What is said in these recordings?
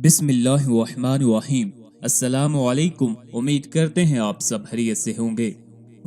बिस्मिल्लाहिर्रहमानिर्रहीम। अस्सलामु अलैकुम। उम्मीद करते हैं आप सब खैरियत से होंगे।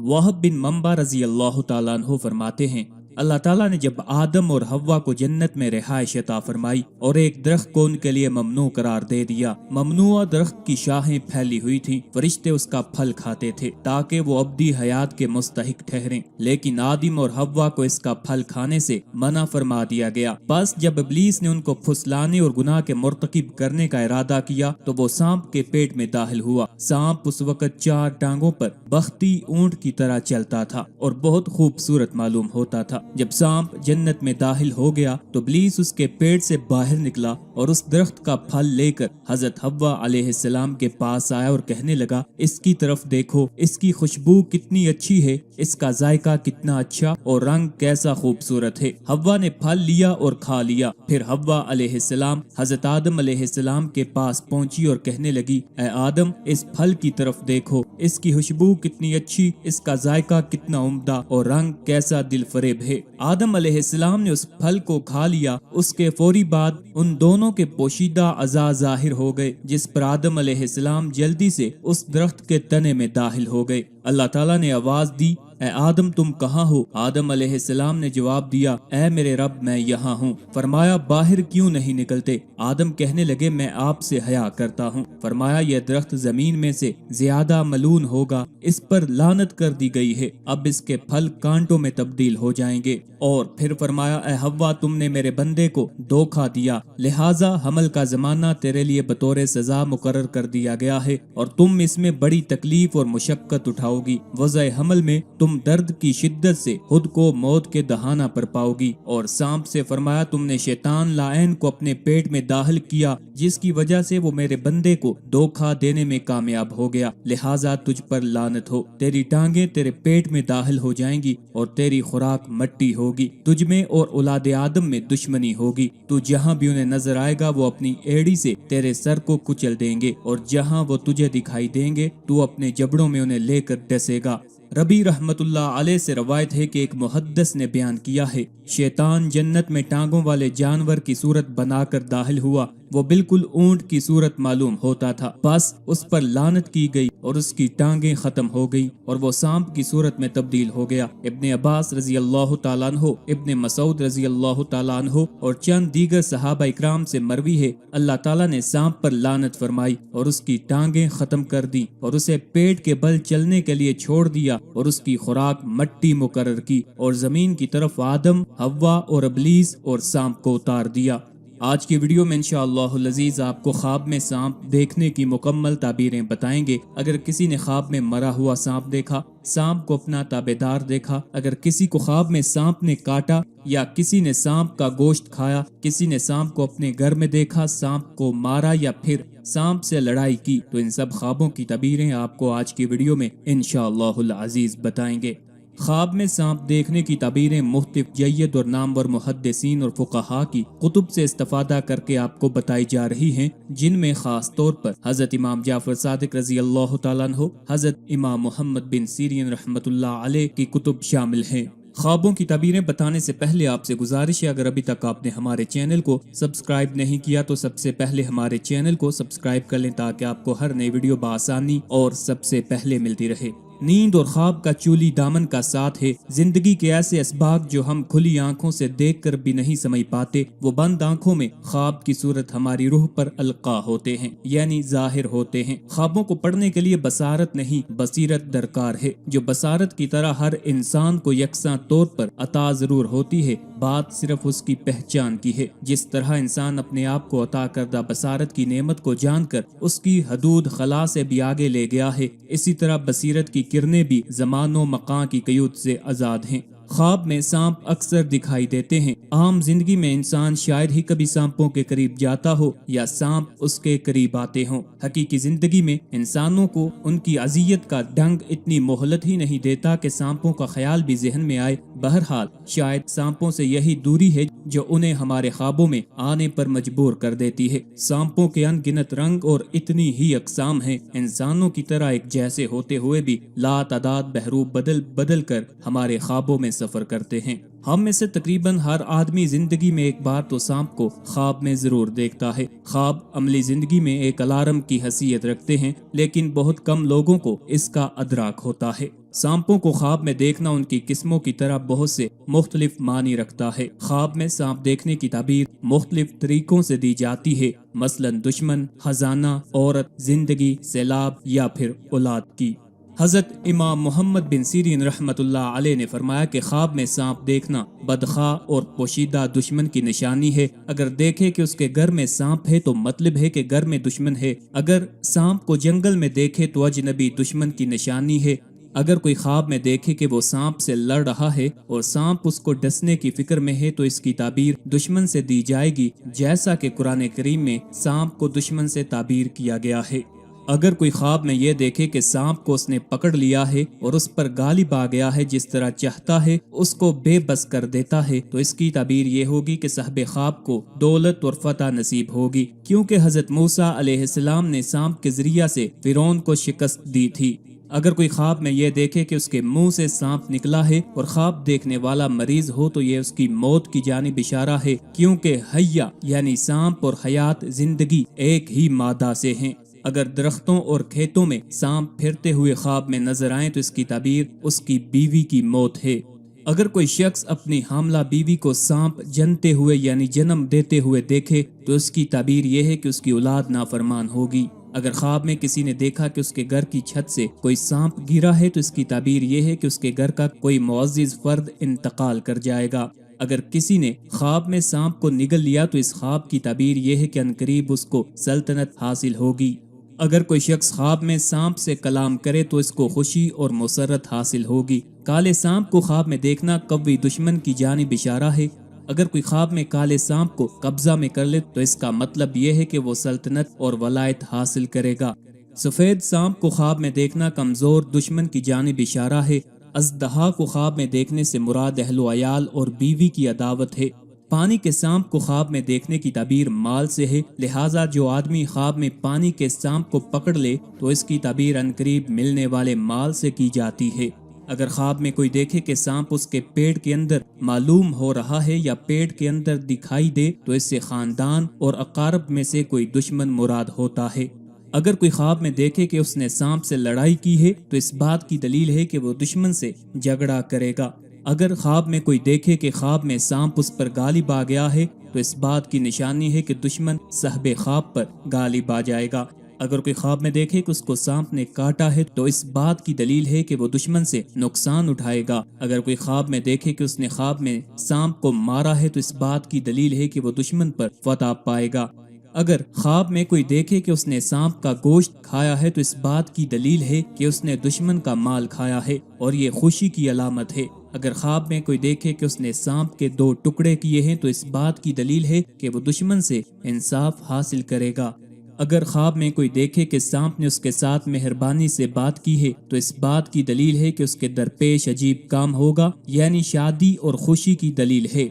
वहब बिन मंबा रजी अल्लाह ताला अन्हु फरमाते हैं, अल्लाह ताला ने जब आदम और हव्वा को जन्नत में रिहाइश अता फरमाई और एक दरख्त को उनके लिए ममनू करार दे दिया। ममनुआ दरख्त की शाखें फैली हुई थीं, फरिश्ते उसका फल खाते थे ताकि वो अब्दी हयात के मुस्तहिक ठहरें, लेकिन आदम और हव्वा को इसका फल खाने से मना फरमा दिया गया। बस जब इब्लीस ने उनको फुसलाने और गुनाह के मुर्तकिब करने का इरादा किया तो वो सांप के पेट में दाखिल हुआ। सांप उस वक्त 4 टांगों पर बख्ती ऊंट की तरह चलता था और बहुत खूबसूरत मालूम होता था। जब सांप जन्नत में दाखिल हो गया तो इब्लीस उसके पेट से बाहर निकला और उस दरख्त का फल लेकर हजरत हव्वा अलैहिस्सलाम के पास आया और कहने लगा, इसकी तरफ देखो, इसकी खुशबू कितनी अच्छी है, इसका जायका कितना अच्छा और रंग कैसा खूबसूरत है। हव्वा ने फल लिया और खा लिया। फिर हव्वा अलैहिस्सलाम हजरत आदम अलैहिस्सलाम के पास पहुंची और कहने लगी, ऐ आदम, इस फल की तरफ देखो, इसकी खुशबू कितनी अच्छी, इसका जायका कितना उम्दा और रंग कैसा दिलफरेब है। आदम अलैहिस्सलाम ने उस फल को खा लिया। उसके फौरी बाद उन दोनों के पोशीदा अज़ा जाहिर हो गए, जिस पर आदम अलैहिस्सलाम जल्दी से उस दरख्त के तने में दाखिल हो गए। अल्लाह ताला ने आवाज दी, ऐ आदम, तुम कहाँ हो? आदम अलैहिस्सलाम ने जवाब दिया, ऐ मेरे रब, मैं यहाँ हूँ। फरमाया, बाहर क्यों नहीं निकलते? आदम कहने लगे, मैं आपसे हया करता हूँ। फरमाया, यह दरख्त जमीन में से ज्यादा मलून होगा, इस पर लानत कर दी गई है, अब इसके फल कांटों में तब्दील हो जाएंगे। और फिर फरमाया, ऐ हव्वा, तुमने मेरे बंदे को धोखा दिया, लिहाजा हमल का जमाना तेरे लिए बतौर सजा मुकर्रर कर दिया गया है और तुम इसमें बड़ी तकलीफ और मुशक्कत उठाओगी। वज़े हमल में तुम दर्द की शिद्दत से खुद को मौत के दहाना पर पाओगी। और सांप से फरमाया, तुमने शैतान लाइन को अपने पेट में दाखिल किया, जिसकी वजह से वो मेरे बंदे को धोखा देने में कामयाब हो गया, लिहाजा तुझ पर लानत हो। तेरी टांगे तेरे पेट में दाखिल हो जाएंगी और तेरी खुराक मट्टी होगी। तुझ में और औलाद आदम में दुश्मनी होगी। तू जहाँ भी उन्हें नजर आएगा वो अपनी एड़ी से तेरे सर को कुचल देंगे और जहाँ वो तुझे दिखाई देंगे तू अपने जबड़ों में उन्हें लेकर डसेगा। रबी रहमतुल्लाह अलैह से रवायत है कि एक मुहद्दिस ने बयान किया है, शैतान जन्नत में टांगों वाले जानवर की सूरत बनाकर दाखिल हुआ। वो बिल्कुल ऊंट की सूरत मालूम होता था, बस उस पर लानत की गई और उसकी टांगें खत्म हो गई और वो सांप की सूरत में तब्दील हो गया। इब्ने अब्बास रजी अल्लाह ताला अन्हु, इब्ने मसूद रजी अल्लाह ताला अन्हु और चंद दीगर सहाबा इकराम से मरवी है, अल्लाह ताला ने सांप पर लानत फरमाई और उसकी टांगें खत्म कर दी और उसे पेट के बल चलने के लिए छोड़ दिया और उसकी खुराक मट्टी मुकर्रर की और जमीन की तरफ आदम, हव्वा और इब्लीस और सांप को उतार दिया। आज की वीडियो में इंशाअल्लाहुल अज़ीज़ आपको ख्वाब में सांप देखने की मुकम्मल ताबीरें बताएंगे। अगर किसी ने ख्वाब में मरा हुआ सांप देखा, सांप को अपना ताबेदार देखा, अगर किसी को ख्वाब में सांप ने काटा या किसी ने सांप का गोश्त खाया, किसी ने सांप को अपने घर में देखा, सांप को मारा या फिर सांप से लड़ाई की, तो इन सब ख्वाबों की ताबीरें आपको आज की वीडियो में इंशाअल्लाहुल अज़ीज़ बताएंगे। ख्वाब में सांप देखने की ताबीरें मुख्तलिफ जय्यद और नामवर मुहद्दिसीन और फुक़हा की कुतुब से इस्तिफ़ादा करके आपको बताई जा रही हैं, जिनमें खास तौर पर हज़रत इमाम जाफ़र सादिक रज़ी अल्लाह ताला अन्हु, हज़रत इमाम मोहम्मद बिन सीरीन रहमतुल्लाह अलैह की कुतुब शामिल हैं। ख्वाबों की ताबीरें बताने से पहले आपसे गुजारिश है, अगर अभी तक आपने हमारे चैनल को सब्सक्राइब नहीं किया तो सबसे पहले हमारे चैनल को सब्सक्राइब कर लें ताकि आपको हर नई वीडियो बआसानी और सबसे पहले मिलती रहे। नींद और ख्वाब का चूली दामन का साथ है। जिंदगी के ऐसे असबाब जो हम खुली आंखों से देखकर भी नहीं समझ पाते, वो बंद आंखों में ख्वाब की सूरत हमारी रूह पर अलका होते हैं, यानी जाहिर होते हैं। ख्वाबों को पढ़ने के लिए बसारत नहीं, बसीरत दरकार है। जो बसारत की तरह हर इंसान को यकसा तौर पर अता जरूर होती है, बात सिर्फ उसकी पहचान की है। जिस तरह इंसान अपने आप को अता करदा बसारत की नेमत को जानकर उसकी हदूद खला से भी आगे ले गया है, इसी तरह बसीरत की किरणें भी ज़मानो मकां की क़यूद से आज़ाद हैं। ख्वाब में सांप अक्सर दिखाई देते हैं। आम जिंदगी में इंसान शायद ही कभी सांपों के करीब जाता हो या सांप उसके करीब आते हों। हकीकी जिंदगी में इंसानों को उनकी अजियत का ढंग इतनी मोहलत ही नहीं देता कि सांपों का ख्याल भी जहन में आए। बहरहाल शायद सांपों से यही दूरी है जो उन्हें हमारे ख्वाबों में आने पर मजबूर कर देती है। सांपों के अनगिनत रंग और इतनी ही अकसाम हैं, इंसानों की तरह एक जैसे होते हुए भी लातादाद बहरूप बदल बदल कर हमारे ख्वाबों में सफर करते हैं। ہم میں سے تقریباً ہر آدمی زندگی میں ایک بار تو سانپ کو خواب میں ضرور دیکھتا ہے۔ خواب عملی زندگی میں ایک الارم کی حیثیت رکھتے ہیں، لیکن بہت کم لوگوں کو اس کا ادراک ہوتا ہے۔ سانپوں کو خواب میں دیکھنا ان کی قسموں کی طرح بہت سے مختلف معنی رکھتا ہے۔ خواب میں سانپ دیکھنے کی تعبیر مختلف طریقوں سے دی جاتی ہے، مثلاً دشمن، خزانہ، عورت، زندگی، سیلاب یا پھر اولاد کی۔ حضرت امام محمد بن سیرین رحمت اللہ علیہ نے فرمایا کہ خواب میں سانپ دیکھنا بدخواہ اور پوشیدہ دشمن کی نشانی ہے۔ اگر دیکھے کہ اس کے گھر میں سانپ ہے تو مطلب ہے کہ گھر میں دشمن ہے۔ اگر سانپ کو جنگل میں دیکھے تو اجنبی دشمن کی نشانی ہے۔ اگر کوئی خواب میں دیکھے کہ وہ سانپ سے لڑ رہا ہے اور سانپ اس کو ڈسنے کی فکر میں ہے تو اس کی تعبیر دشمن سے دی جائے گی، جیسا کہ قرآن کریم میں سانپ کو دشمن سے تعبیر کیا گیا ہے۔ اگر کوئی خواب میں یہ دیکھے کہ سانپ کو اس نے پکڑ لیا ہے اور اس پر غالب آ گیا ہے، جس طرح چاہتا ہے اس کو بے بس کر دیتا ہے، تو اس کی تعبیر یہ ہوگی کہ صاحب خواب کو دولت اور فتح نصیب ہوگی، کیونکہ حضرت موسیٰ علیہ السلام نے سانپ کے ذریعہ سے فرعون کو شکست دی تھی۔ اگر کوئی خواب میں یہ دیکھے کہ اس کے منہ سے سانپ نکلا ہے اور خواب دیکھنے والا مریض ہو تو یہ اس کی موت کی جانب اشارہ ہے، کیونکہ حیا یعنی سانپ اور حیات زندگی ایک ہی مادہ سے ہیں۔ اگر درختوں اور کھیتوں میں سانپ پھرتے ہوئے خواب میں نظر آئیں تو اس کی تعبیر اس کی بیوی کی موت ہے۔ اگر کوئی شخص اپنی حاملہ بیوی کو سانپ جنتے ہوئے یعنی جنم دیتے ہوئے دیکھے تو اس کی تعبیر یہ ہے کہ اس کی اولاد نافرمان ہوگی۔ اگر خواب میں کسی نے دیکھا کہ اس کے گھر کی چھت سے کوئی سانپ گرا ہے تو اس کی تعبیر یہ ہے کہ اس کے گھر کا کوئی معزز فرد انتقال کر جائے گا۔ اگر کسی نے خواب میں سانپ کو نگل لیا تو اس خواب کی تعبیر یہ ہے کہ عنقریب اس کو سلطنت حاصل ہوگی۔ اگر کوئی شخص خواب میں سانپ سے کلام کرے تو اس کو خوشی اور مسرت حاصل ہوگی۔ کالے سانپ کو خواب میں دیکھنا قوی دشمن کی جانب اشارہ ہے۔ اگر کوئی خواب میں کالے سانپ کو قبضہ میں کر لے تو اس کا مطلب یہ ہے کہ وہ سلطنت اور ولایت حاصل کرے گا۔ سفید سانپ کو خواب میں دیکھنا کمزور دشمن کی جانب اشارہ ہے۔ اژدہا کو خواب میں دیکھنے سے مراد اہل و عیال اور بیوی کی عداوت ہے۔ پانی کے سانپ کو خواب میں دیکھنے کی تعبیر مال سے ہے، لہٰذا جو آدمی خواب میں پانی کے سانپ کو پکڑ لے تو اس کی تعبیر عنقریب ملنے والے مال سے کی جاتی ہے۔ اگر خواب میں کوئی دیکھے کہ سانپ اس کے پیٹ کے اندر معلوم ہو رہا ہے یا پیٹ کے اندر دکھائی دے تو اس سے خاندان اور اقارب میں سے کوئی دشمن مراد ہوتا ہے۔ اگر کوئی خواب میں دیکھے کہ اس نے سانپ سے لڑائی کی ہے تو اس بات کی دلیل ہے کہ وہ دشمن سے جھگڑا کرے گا۔ اگر خواب میں کوئی دیکھے کہ خواب میں سانپ اس پر غالب آ گیا ہے تو اس بات کی نشانی ہے کہ دشمن صاحب خواب پر غالب آ جائے گا۔ اگر کوئی خواب میں دیکھے کہ اس کو سانپ نے کاٹا ہے تو اس بات کی دلیل ہے کہ وہ دشمن سے نقصان اٹھائے گا۔ اگر کوئی خواب میں دیکھے کہ اس نے خواب میں سانپ کو مارا ہے تو اس بات کی دلیل ہے کہ وہ دشمن پر فتح پائے گا۔ اگر خواب میں کوئی دیکھے کہ اس نے سانپ کا گوشت کھایا ہے تو اس بات کی دلیل ہے کہ اس نے دشمن کا مال کھایا ہے اور یہ خوشی کی علامت ہے۔ اگر خواب میں کوئی دیکھے کہ اس نے سانپ کے 2 ٹکڑے کیے ہیں تو اس بات کی دلیل ہے کہ وہ دشمن سے انصاف حاصل کرے گا۔ اگر خواب میں کوئی دیکھے کہ سانپ نے اس کے ساتھ مہربانی سے بات کی ہے تو اس بات کی دلیل ہے کہ اس کے درپیش عجیب کام ہوگا، یعنی شادی اور خوشی کی دلیل ہے۔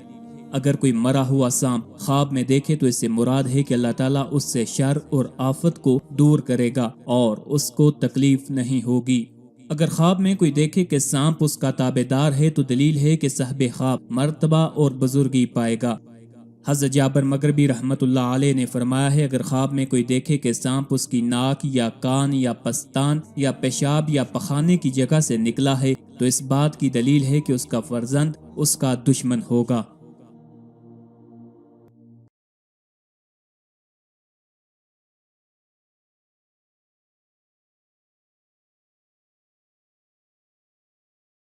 اگر کوئی مرا ہوا سانپ خواب میں دیکھے تو اس سے مراد ہے کہ اللہ تعالیٰ اس سے شر اور آفت کو دور کرے گا اور اس کو تکلیف نہیں ہوگی۔ اگر خواب میں کوئی دیکھے کہ سانپ اس کا تابعدار ہے تو دلیل ہے کہ صاحب خواب مرتبہ اور بزرگی پائے گا۔ حضرت جابر مغربی رحمت اللہ علیہ نے فرمایا ہے، اگر خواب میں کوئی دیکھے کہ سانپ اس کی ناک یا کان یا پستان یا پیشاب یا پخانے کی جگہ سے نکلا ہے تو اس بات کی دلیل ہے کہ اس کا فرزند اس کا دشمن ہوگا۔